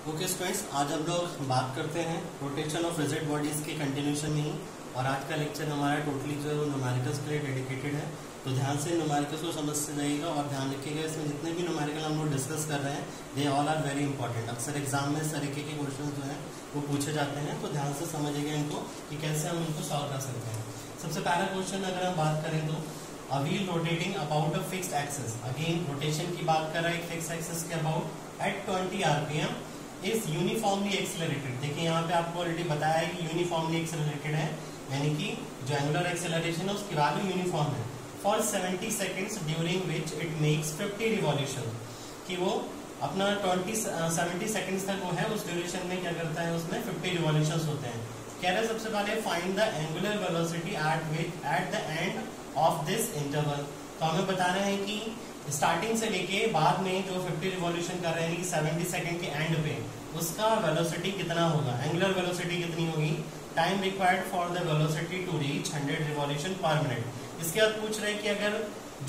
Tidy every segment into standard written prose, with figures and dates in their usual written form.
Okay students, आज हम लोग बात करते हैं रोटेशन ऑफ रिजिड बॉडीज के कंटिन्यूशन में ही। और आज का लेक्चर हमारा टोटली जो है न्यूमेरिकल्स के लिए डेडिकेटेड है। तो ध्यान से न्यूमेरिकल्स को समझते जाइएगा और ध्यान रखिएगा इसमें जितने भी न्यूमेरिकल हम लोग डिस्कस कर रहे हैं they all are very important. अक्सर एग्जाम में इस तरीके के क्वेश्चन जो है वो पूछे जाते हैं, तो ध्यान से समझिएगा इनको कि कैसे हम इनको सॉल्व कर सकते हैं। सबसे पहला क्वेश्चन अगर हम बात करें तो a wheel rotating about a fixed axis, again rotation की बात कर रहा है एक फिक्स्ड एक्सिस के about at 20 RPM is uniformly accelerated. देखिए यहाँ पे आपको ऑलरेडी बताया है कि यूनिफॉर्मली एक्सेलरेटेड है, यानी कि जो एंगुलर एक्सेलरेशन है उसकी वैल्यू यूनिफॉर्म है for 70 seconds during which it makes 50 revolution, कि वो अपना 70 सेकेंड्स तक वो है उस ड्यूरेशन में क्या करता है, उसमें 50 रिवॉल्यूशंस होते हैं। कह रहे सबसे पहले find the angular velocity at the end of this interval. तो हमें बताना है कि स्टार्टिंग से लेके बाद में जो 50 रिवॉल्यूशन कर रहे हैं 70 सेकंड के एंड पे उसका वेलोसिटी कितना होगा, एंगुलर वेलोसिटी कितनी होगी, time required for the velocity to reach 100 revolution per minute. इसके बाद पूछ रहे हैं कि अगर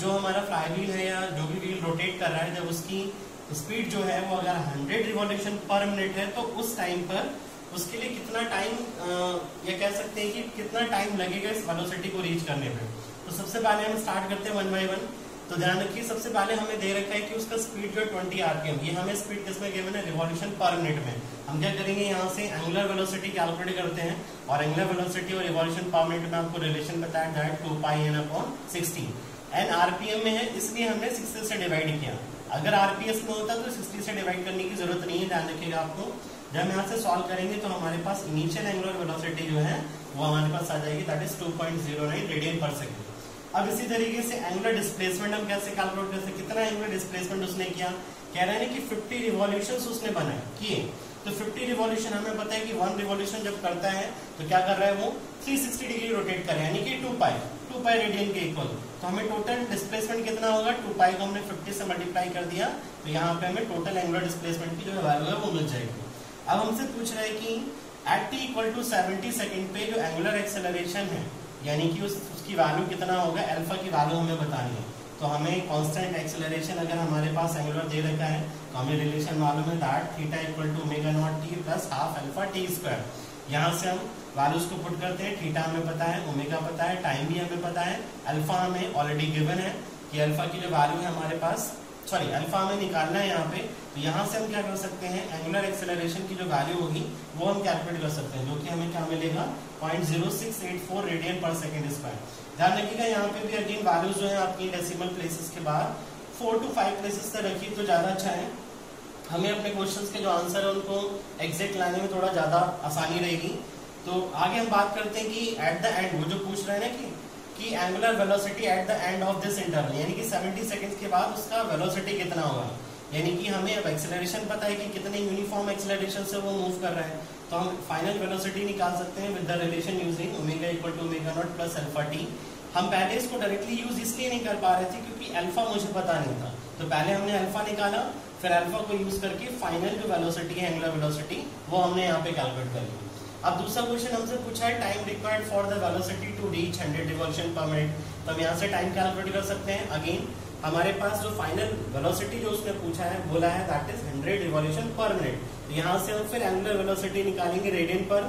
जो हमारा फ्लाई व्हील है या जो भी व्हील रोटेट कर रहा है जब उसकी स्पीड जो है वो अगर 100 रिवॉल्यूशन पर मिनट है तो उस टाइम पर उसके लिए कितना टाइम या कह सकते हैं कि कितना टाइम लगेगा इस वेलोसिटी को रीच करने में। तो सबसे पहले हम स्टार्ट करते हैं 1 बाय 1। तो ध्यान रखिए सबसे पहले हमें दे रखा है कि उसका स्पीड जो 20 आरपीएम, ये हमें स्पीड किसमें गिवन है, रिवॉल्यूशन पर मिनट में। हम क्या करेंगे यहाँ से एंगुलर वेलोसिटी कैलकुलेट करते हैं और एंगुलर वेलोसिटी और रिवॉल्यूशन पर मिनट में आपको रिलेशन बताया दैट 2πn/60। एन आरपीएम में है इसलिए हमने 60 से डिवाइड किया। अगर आरपीएस में होता तो 60 से डिवाइड करने की जरूरत नहीं है, ध्यान रखिएगा आपको। जब हम यहाँ से सॉल्व करेंगे तो हमारे पास इनिशियल एंगुलर वेलोसिटी जो है वो हमारे पास आ जाएगी that is 2.09 radian per second. अब इसी तरीके से एंगुलर डिस्प्लेसमेंट हम कैसे कैलकुलेट कर सकते हैं, कितना एंगुलर डिस्प्लेसमेंट उसने किया, कह रहे हैं कि 50 रिवॉल्यूशंस उसने बनाए किए। तो 50 रिवॉल्यूशन हमें पता है कि 1 रिवॉल्यूशन जब करता है तो क्या कर रहा है वो 360 डिग्री रोटेट कर रहा है, यानी कि 2π रेडियन के इक्वल। तो हमें टोटल डिस्प्लेसमेंट कितना होगा, 2π को हमने 50 से मल्टीप्लाई कर दिया तो यहाँ पे हमें टोटल एंगुलर डिस्प्लेसमेंट की जो वैल्यू है वो मिल जाएगी। अब हमसे पूछ रहे हैं कि at t equal to 70 second पे जो एंगुलर एक्सेलरेशन है यानी कि उसकी वैल्यू कितना होगा, अल्फा की वैल्यू हमें बतानी है। तो हमें कांस्टेंट एक्सेलरेशन अगर हमारे पास एंगुलर दे रखा है तो हमें रिलेशन मालूम है that theta equal to omega not t plus half alpha t square. यहाँ से हम वैल्यूज को पुट करते हैं, थीटा हमें पता है, ओमेगा पता है, टाइम भी हमें पता है, अल्फा हमें ऑलरेडी गिवन है कि अल्फा की जो वैल्यू है हमारे पास, सॉरी अल्फा हमें निकालना है यहाँ पे। तो यहाँ से हम क्या कर सकते हैं, एंगुलर एक्सेलरेशन की जो वैल्यू होगी वो हम कैलकुलेट कर सकते हैं, जो कि हमें क्या मिलेगा 0.0684 रेडियन पर सेकेंड स्क्वायर। ध्यान रखिएगा यहाँ पे भी अगेन वैल्यूज जो है आपकी डेसिमल प्लेसेस के बाद 4 to 5 प्लेसेस तक रखिए तो ज्यादा अच्छा है। हमें अपने क्वेश्चंस के जो आंसर है उनको एग्जैक्ट लाने में थोड़ा ज्यादा आसानी रहेगी। तो आगे हम बात करते हैं कि एट द एंड वो जो पूछ रहे हैं ना कि angular velocity at the end of this interval, यानी कि 70 सेकंड्स के बाद उसका वेलोसिटी कितना होगा। यानी कि हमें अब एक्सेलरेशन पता है कि कितने यूनिफॉर्म एक्सेलरेशन से वो मूव कर रहा है, तो हम फाइनल वेलोसिटी निकाल सकते हैं with the relation using omega equal to omega not plus alpha t. हम पहले इसको डायरेक्टली यूज इसलिए नहीं कर पा रहे थे क्योंकि अल्फा मुझे पता नहीं था, तो पहले हमने अल्फा निकाला, फिर अल्फा को यूज करके फाइनल जो वेलोसिटी है एंगुलर वेलोसिटी वो हमने यहाँ पे कैलकुलेट कर ली। अब दूसरा क्वेश्चन हमसे पूछा है time required for the velocity to reach 100 revolution per minute. तो हम यहाँ से टाइम कैलकुलेट कर सकते हैं। अगेन हमारे पास जो फाइनल वेलोसिटी जो उसने पूछा है बोला है that is 100 revolution per minute. तो यहाँ से हम फिर एंगुलर वेलोसिटी निकालेंगे रेडियन पर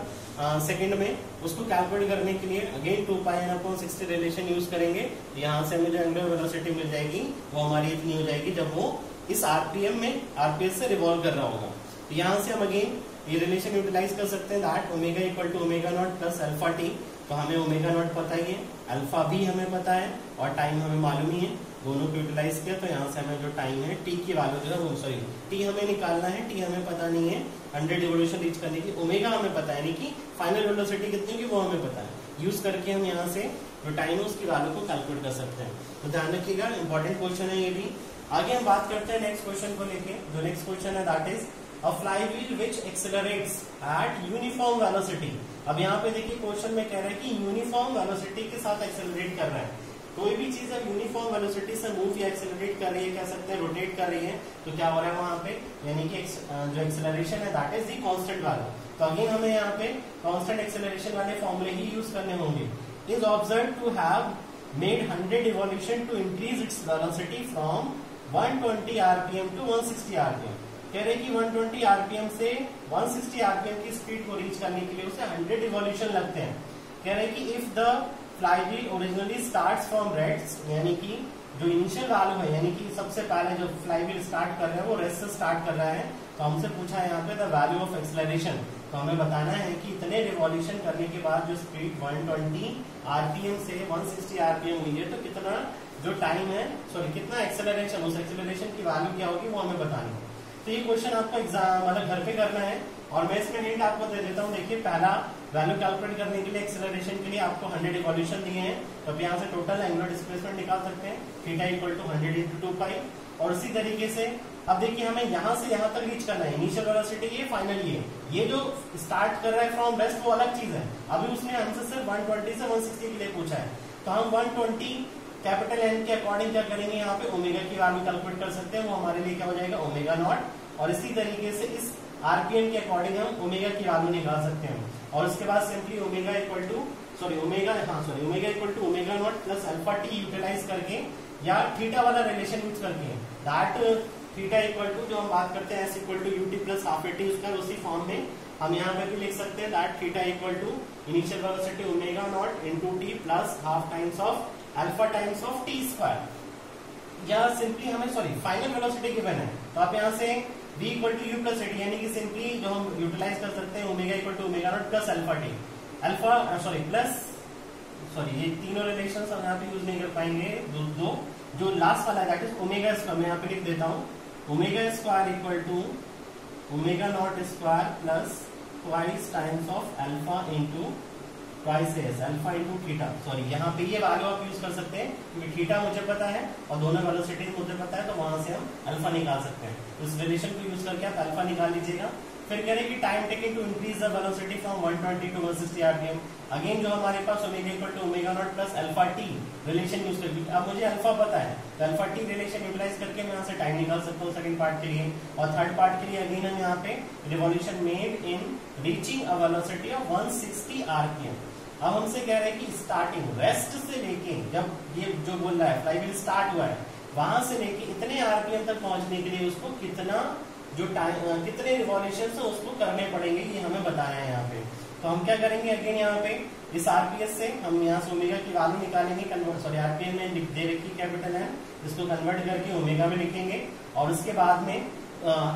सेकंड में, उसको कैलकुलेट करने के लिए अगेन 2πn/60 रिलेशन यूज करेंगे। तो यहाँ से हमें जो एंगुलर वेलोसिटी मिल जाएगी वो हमारी इतनी हो जाएगी जब वो इस आरपीएम में आरपीएस से रिवॉल्व कर रहा होगा। तो यहाँ से हम अगेन ये रिलेशन यूटिलाइज कर सकते हैं that omega equal to omega not plus alpha t. तो हमें ओमेगा नॉट पता ही है, अल्फा भी हमें पता है और टाइम हमें मालूम ही है, दोनों को यूटिलाइज किया तो यहाँ से हमें जो टाइम है टी की वैल्यू जो है वो सॉरी टी हमें निकालना है, टी हमें पता नहीं है 100 रिवॉल्यूशन रीच करने की, ओमेगा हमें पता है, यानी कि फाइनल वेलोसिटी कितनी होगी वो हमें पता है। यूज करके हम यहाँ से जो टाइम है उसकी वैल्यू को कैलकुलेट कर सकते हैं। तो ध्यान रखिएगा इंपॉर्टेंट क्वेश्चन है ये भी। आगे हम बात करते हैं नेक्स्ट क्वेश्चन को लेके। जो नेक्स्ट क्वेश्चन है that is a flywheel which accelerates eight uniform velocity. अब यहाँ पे देखिए क्वेश्चन में कह रहा है कि यूनिफॉर्म वेलोसिटी के साथ एक्सेलरेट कर रहा है। कोई भी चीज अब यूनिफॉर्म वेलोसिटी से मूव या एक्सेलरेट कर रही है, कह सकते हैं रोटेट कर रही है, तो क्या हो रहा है वहां पे, यानी कि जो एक्सेलरेशन है that is the constant value. तो अगेन हमें यहाँ पे कांस्टेंट एक्सेलरेशन वाले फॉर्मूले ही यूज करने होंगे। Is observe to have made 100 revolution to increase its velocity from 120 RPM to 160 RPM. कह रहे कि 120 आरपीएम से 160 आरपीएम की स्पीड को रीच करने के लिए उसे 100 रिवॉल्यूशन लगते हैं। कह रहे कि if the flywheel originally starts from rest, यानी कि जो इनिशियल वैल्यू है, यानी कि सबसे पहले जो फ्लाईव्हील स्टार्ट कर रहे हैं वो रेस्ट से स्टार्ट कर रहा है, तो हमसे पूछा है यहाँ पे द वैल्यू ऑफ एक्सेलरेशन। तो हमें बताना है कि इतने रिवॉल्यूशन करने के बाद जो स्पीड 120 आरपीएम से 160 आरपीएम हुई है, तो कितना जो टाइम है, सॉरी कितना एक्सेलरेशन, उस एक्सेलरेशन की वैल्यू क्या होगी वो हमें बतानी है। तो ये क्वेश्चन आपको एग्जाम मतलब घर पे करना है, और मैं इसमें हिंट आपको दे देता हूँ। देखिए पहला वैल्यू कैलकुलेट करने के लिए एक्सेलरेशन के लिए आपको 100 रिवॉल्यूशन दिए हैं, तो अब यहाँ से टोटल एंगुलर डिस्प्लेसमेंट निकाल सकते हैं, थीटा इक्वल टू 100 × 2π। और उसी तरीके से अब देखिए हमें यहाँ से यहाँ तक रीच करना है, इनिशियल वेलोसिटी ये, फाइनल ये जो स्टार्ट कर रहा है फ्रॉम रेस्ट वो अलग चीज है। अभी उसने हमसे सिर्फ 120 से 160 के लिए पूछा है, तो हम 120 कैपिटल एन के अकॉर्डिंग क्या करेंगे, यहाँ पे ओमेगा की वैल्यू कैलकुलेट कर सकते हैं, वो हमारे लिए क्या हो जाएगा ओमेगा नॉट। और इसी तरीके से इस आरपीएम के अकॉर्डिंग हम ओमेगा की वैल्यू निकाल सकते हैं। और उसके बाद simply omega equal to omega equal to omega not plus alpha t utilise करके या थीटा वाला रिलेशन यूज करके, दैट थीटा इक्वल टू जो हम बात करते हैं s equal to u t plus half a t, उसका उसी फॉर्म में हम यहाँ पे भी लिख सकते हैं that theta equal to initial velocity omega not into t plus half times of alpha times of t square. या सिंपली हमें फाइनल वेलोसिटी गिवन है, तो आप यहाँ से v equal to u plus a t, यानी कि सिंपली जो हम यूटिलाइज कर सकते हैं omega equal to omega not plus alpha t, ये तीनों रिलेशन हम यहाँ पे यूज नहीं कर पाएंगे। दो जो लास्ट वाला है दैट इज ओमेगा स्क्वायर, मैं यहाँ पे लिख देता हूँ omega square equal to omega not square plus twice times of alpha into twice s alpha into theta. यहाँ पे ये वैल्यू आप यूज कर सकते हैं क्योंकि थीटा मुझे पता है और दोनों वेलोसिटीज मुझे पता है, तो वहां से हम अल्फा निकाल सकते हैं। इस रिलेशन को यूज करके आप अल्फा निकाल लीजिएगा। फिर कह रहे हैं कि time taking to increase the velocity from 120 to 160 RPM. Again जो हमारे पास omega equal to omega not plus alpha t relation use करके, अब मुझे अल्फा पता है तो अल्फा टी रिलेशन यूटिलाइज करके मैं यहाँ से टाइम निकाल सकता हूँ सेकंड पार्ट के लिए। और थर्ड पार्ट के लिए अगेन हम यहाँ पे revolution made in reaching a velocity of 160 RPM. अब हमसे कह रहे हैं कि स्टार्टिंग रेस्ट से लेके, जब ये जो बोल रहा है फ्लाईव्हील स्टार्ट हुआ है वहां से लेके इतने आरपीएम तक पहुंचने के लिए उसको कितना जो टाइम कितने रिवॉल्यूशन है उसको करने पड़ेंगे, ये हमें बताया है यहाँ पे। तो हम क्या करेंगे अगेन यहाँ पे इस आरपीएस से हम यहाँ से ओमेगा की वैल्यू निकालेंगे, आरपीएम में दे रखी कैपिटल है, इसको कन्वर्ट करके ओमेगा में लिखेंगे। और उसके बाद में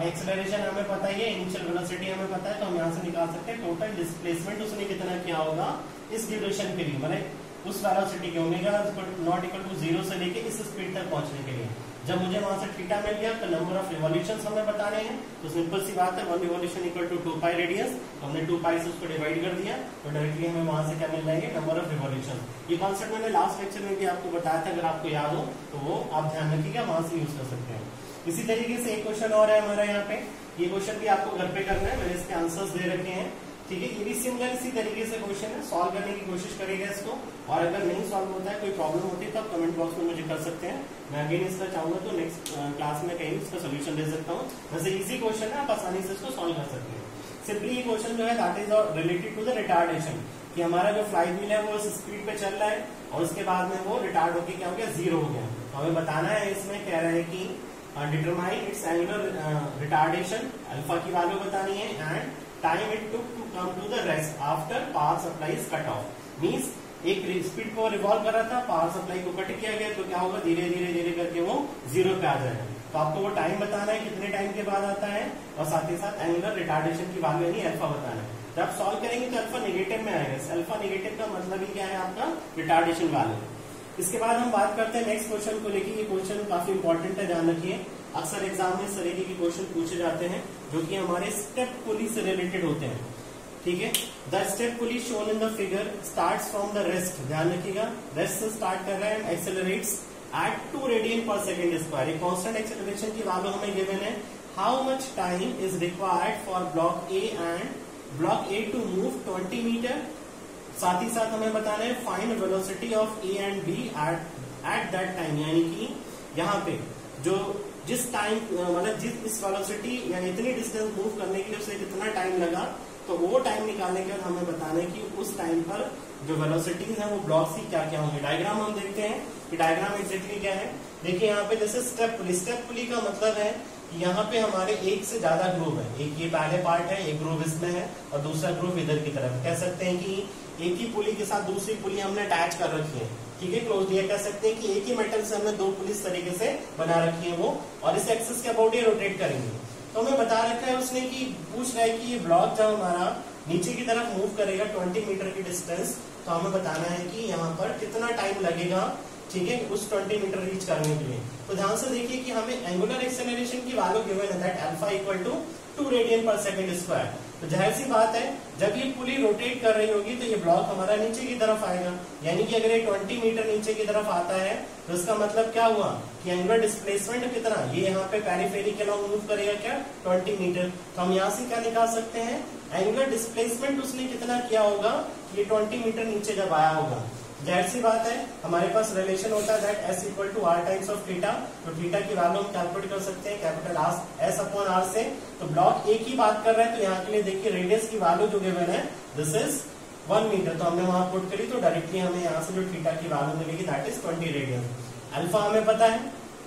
एक्सेलरेशन हमें पता ही है, इनिशियल वेलोसिटी हमें पता है, तो हम यहाँ से निकाल सकते हैं टोटल डिस्प्लेसमेंट उसने कितना किया होगा इस ड्यूरेशन के लिए, मतलब उस वेलोसिटी के ओमेगा नॉट इक्वल टू 0 से लेके इस स्पीड तक पहुंचने के लिए। जब मुझे वहां से थीटा मिल गया तो नंबर ऑफ रिवॉल्यूशन हमें बताने हैं, तो सिंपल सी बात है 1 रिवॉल्यूशन इक्वल टू 2π रेडियस, तो हमने 2π से उसको डिवाइड कर दिया, तो डायरेक्टली हमें वहां से क्या मिल जाएंगे नंबर ऑफ रिवॉल्यूशन। ये कॉन्सेप्ट मैंने लास्ट लेक्चर में भी आपको बताया था, अगर आपको याद हो तो वो आप ध्यान रखिएगा, वहां से यूज कर सकते हैं। इसी तरीके से एक क्वेश्चन और है हमारा यहाँ पे, ये क्वेश्चन भी आपको घर पे करना है, मैंने इसके आंसर्स दे रखे हैं, ठीक है। ये भी सिमिलर इसी तरीके से क्वेश्चन है, सॉल्व करने की कोशिश करेगा इसको, और अगर नहीं सॉल्व होता है कोई प्रॉब्लम होती है तो आप कमेंट बॉक्स में मुझे कर सकते हैं, मैं अगेन इसका चाहूंगा तो नेक्स्ट क्लास में कहीं इसका सोल्यूशन दे सकता हूँ। वैसे इजी क्वेश्चन है, आप आसानी से इसको सॉल्व कर सकते हैं। सिंपली ये क्वेश्चन जो है that is related to the retardation, कि हमारा जो फ्लाईव्हील है वो इस स्पीड पे चल रहा है और उसके बाद में वो रिटार्ड होकर क्या हो गया, 0 हो गया। तो हमें बताना है, इसमें कह रहे हैं कि determine its angular retardation, alpha की वैल्यू बतानी है, and time it took to come to the rest after power supply is cut off. Means एक स्पीड को रिवॉल्व कर रहा था, पावर सप्लाई को कट किया गया, तो क्या होगा, धीरे धीरे करके वो 0 पे आ जाएगा। तो आपको वो टाइम बताना है कितने टाइम के बाद आता है, और साथ ही साथ एंगुलर रिटार्डेशन की वैल्यू यानी अल्फा बताना है। जब आप सॉल्व करेंगे तो अल्फा नेगेटिव में आएगा, अल्फा नेगेटिव का मतलब ही क्या है आपका रिटार्डेशन वैल्यू। इसके बाद हम बात करते हैं नेक्स्ट क्वेश्चन को लेके, ये क्वेश्चन काफी इंपॉर्टेंट है, ध्यान रखिए। अक्सर एग्जाम में इस तरीके के क्वेश्चन पूछे जाते हैं जो कि हमारे स्टेप पुली से रिलेटेड होते हैं, ठीक है। The step pulley shown in the figure starts from the rest, ध्यान रखिएगा, रेस्ट से स्टार्ट कर रहा है and accelerates at 2 radian per second square. एक कांस्टेंट एक्सेलरेशन की वैल्यू हमें गिवन है। How much time is required for block A and block A to move 20 metre. साथ ही साथ हमें बताना है find velocity of A and B at that time, यानी कि यहाँ पे जो जिस टाइम मतलब इस वेलोसिटी या इतनी डिस्टेंस मूव करने के लिए उसे कितना टाइम लगा, तो वो टाइम निकालने के बाद हमें बताना है कि उस टाइम पर जो वेलोसिटीज है वो ब्लॉक्स की क्या क्या होंगे। डायग्राम हम देखते हैं कि डायग्राम एग्जैक्टली क्या है। देखिए यहाँ पे जैसे स्टेप पुली का मतलब है कि यहाँ पे हमारे एक से ज्यादा ग्रुप है, एक ये पहले पार्ट है, एक ग्रुप इसमें है और दूसरा ग्रुप इधर की तरफ। कह सकते हैं कि एक ही पुली के साथ दूसरी पुली हमने अटैच कर रखी है, ठीक है, क्लोज। ये कह सकते हैं कि एक ही मेटल से हमने दो पुली इस तरीके से बना रखी है वो, और इस एक्सिस के अबाउट ये रोटेट करेंगे। तो हमें बता रखा है उसने कि पूछ रहा है कि ये ब्लॉक जब हमारा नीचे की तरफ मूव करेगा 20 मीटर की डिस्टेंस, तो हमें बताना है कि यहाँ पर कितना टाइम लगेगा, ठीक है, उस 20 मीटर रीच करने के लिए। तो ध्यान से देखिए कि हमें एंगुलर एक्सेलरेशन की वैल्यू गिवन है that alpha equal to 2 radian per second square. तो जाहिर सी बात है जब ये पुली रोटेट कर रही होगी तो ये ब्लॉक हमारा नीचे की तरफ आएगा, यानी कि अगर ये 20 मीटर नीचे की तरफ आता है तो इसका मतलब क्या हुआ कि एंगुलर डिस्प्लेसमेंट कितना, ये यहाँ पे पेरिफेरी के अलॉन्ग मूव करेगा क्या 20 मीटर। तो हम यहाँ से क्या निकाल सकते हैं, एंगुलर डिस्प्लेसमेंट उसने कितना किया होगा, ये 20 मीटर नीचे जब आया होगा। जाहिर सी बात है हमारे पास रिलेशन होता है that s equal to r times of theta. तो थीटा की वैल्यू हम कैलकुलेट कर सकते हैं कैपिटल एस अपॉन आर से। तो ब्लॉक एक ही बात कर रहा है, तो यहाँ के लिए देखिए रेडियस की वैल्यू जो गिवन है दिस इज 1 मीटर, तो हमने वहां पुट करी, तो डायरेक्टली हमें यहाँ से जो थीटा की वैल्यू मिलेगी दैट इज 20 रेडियन। अल्फा हमें पता है,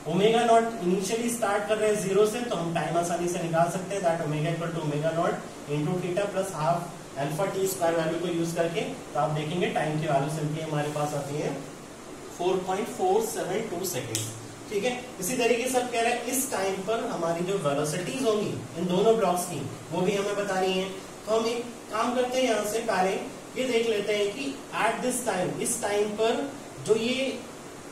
ओमेगा नॉट इनिशियली स्टार्ट कर रहे हैं 0 से, तो हम टाइम आसानी से निकाल सकते हैं that omega equal to omega not into theta plus half alpha t square value को यूज करके। तो आप देखेंगे टाइम की वैल्यू सिंपली हमारे पास आती है 4.472 सेकेंड, ठीक है। इसी तरीके से कह रहे हैं इस टाइम पर हमारी जो वेलोसिटीज होंगी इन दोनों ब्लॉक्स की वो भी हमें बतानी है। तो हम एक काम करते हैं, यहाँ से पहले ये देख लेते हैं कि एट दिस टाइम, इस टाइम पर जो ये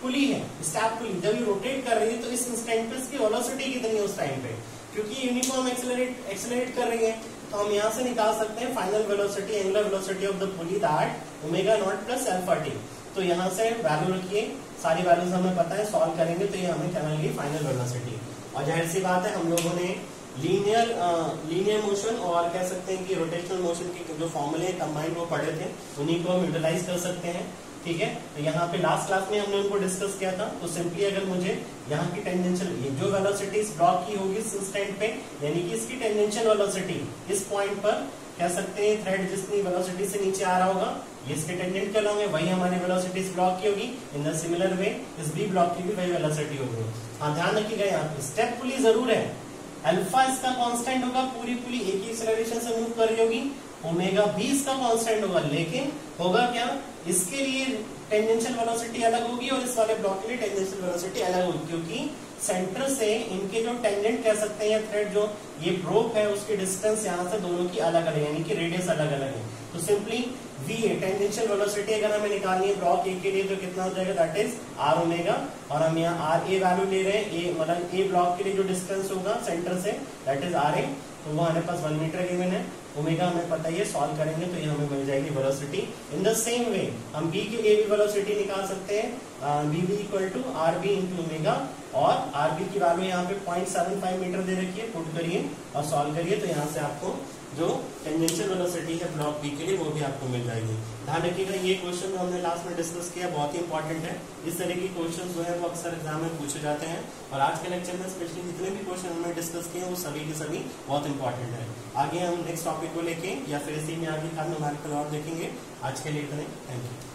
पुली है स्टैप पुली जब ये रोटेट कर रही है तो इस इंस्टेंट पे इसकी वेलोसिटी कितनी है उस टाइम पे, क्योंकि यूनिफॉर्म एक्सेलरेट कर रही है। तो हम यहाँ से निकाल सकते हैं final velocity, angular velocity of the pulley that omega naught plus alpha t. तो यहाँ से वैल्यू रखिए, सारी वैल्यूज हमें पता है, सॉल्व करेंगे तो ये हमें क्या मिलेगी फाइनल वेलोसिटी। और जाहिर सी बात है हम लोगों ने लीनियर मोशन और कह सकते हैं कि रोटेशनल मोशन के जो फॉर्मूले कंबाइंड वो पढ़े थे, उन्हीं को हम यूटिलाइज कर सकते हैं, ठीक है। तो यहाँ पे लास्ट क्लास में हमने उनको डिस्कस किया था। तो सिंपली अगर मुझे यहाँ की टेंजेंशियल जो वेलोसिटी इस ब्लॉक की होगी इस इंस्टेंट पे, यानी कि इसकी टेंजेंशियल वेलोसिटी इस पॉइंट पर कह सकते हैं थ्रेड जितनी वेलोसिटी से नीचे आ रहा होगा ये इसके टेंजेंट के अलॉन्ग है, वही हमारी वेलोसिटी इस ब्लॉक की होगी। इन द सिमिलर वे इस बी ब्लॉक की भी वही वेलोसिटी होगी। हाँ ध्यान रखिएगा यहाँ पे स्टेप पुली जरूर है, अल्फा इसका कांस्टेंट होगा, पूरी पुली एक ही एक्सेलरेशन से मूव कर रही होगी, ओमेगा भी इसका कांस्टेंट होगा, लेकिन होगा क्या इसके लिए टेंजेंशियल वेलोसिटी अलग होगी और इस वाले ब्लॉक के लिए टेंजेंशियल वेलोसिटी अलग होगी, क्योंकि सेंटर से इनके जो टेंजेंट कह सकते हैं या थ्रेड जो ये प्रोब है उसकी डिस्टेंस यहाँ से दोनों की अलग अलग यानी कि रेडियस अलग अलग है। तो simply V A tangential velocity अगर हमें निकालनी है ब्लॉक ए के लिए तो कितना हो जाएगा दैट इज आर ओमेगा, और हम यहाँ आर ए वैल्यू ले रहे हैं, ए मतलब ए ब्लॉक के लिए जो डिस्टेंस होगा centre say that is R A, तो वो हमारे पास 1 मीटर गिवन है। ओमेगा हमें पता है, सॉल्व करेंगे तो ये हमें मिल जाएगी velocity. In the same way हम बी के लिए भी वेलोसिटी निकाल सकते हैं, B B equal to r B into omega, और आर बी की वैल्यू यहाँ पे 0.75 मीटर दे रखी है, पुट करिए और सॉल्व करिए तो यहाँ से आपको जो टेंजेंशियल वेलोसिटी है ब्लॉक बी के लिए वो भी आपको मिल जाएगी। ध्यान रखिएगा ये क्वेश्चन जो हमने लास्ट में डिस्कस किया बहुत ही इंपॉर्टेंट है, इस तरह के क्वेश्चन जो है वो अक्सर एग्जाम में पूछे जाते हैं, और आज के लेक्चर में स्पेशली जितने भी क्वेश्चन हमने डिस्कस किए वो सभी के सभी बहुत इंपॉर्टेंट है। आगे हम नेक्स्ट टॉपिक को लेके या फिर इसी में आगे न्यूमेरिकल और देखेंगे। आज के लिए इतने, थैंक यू।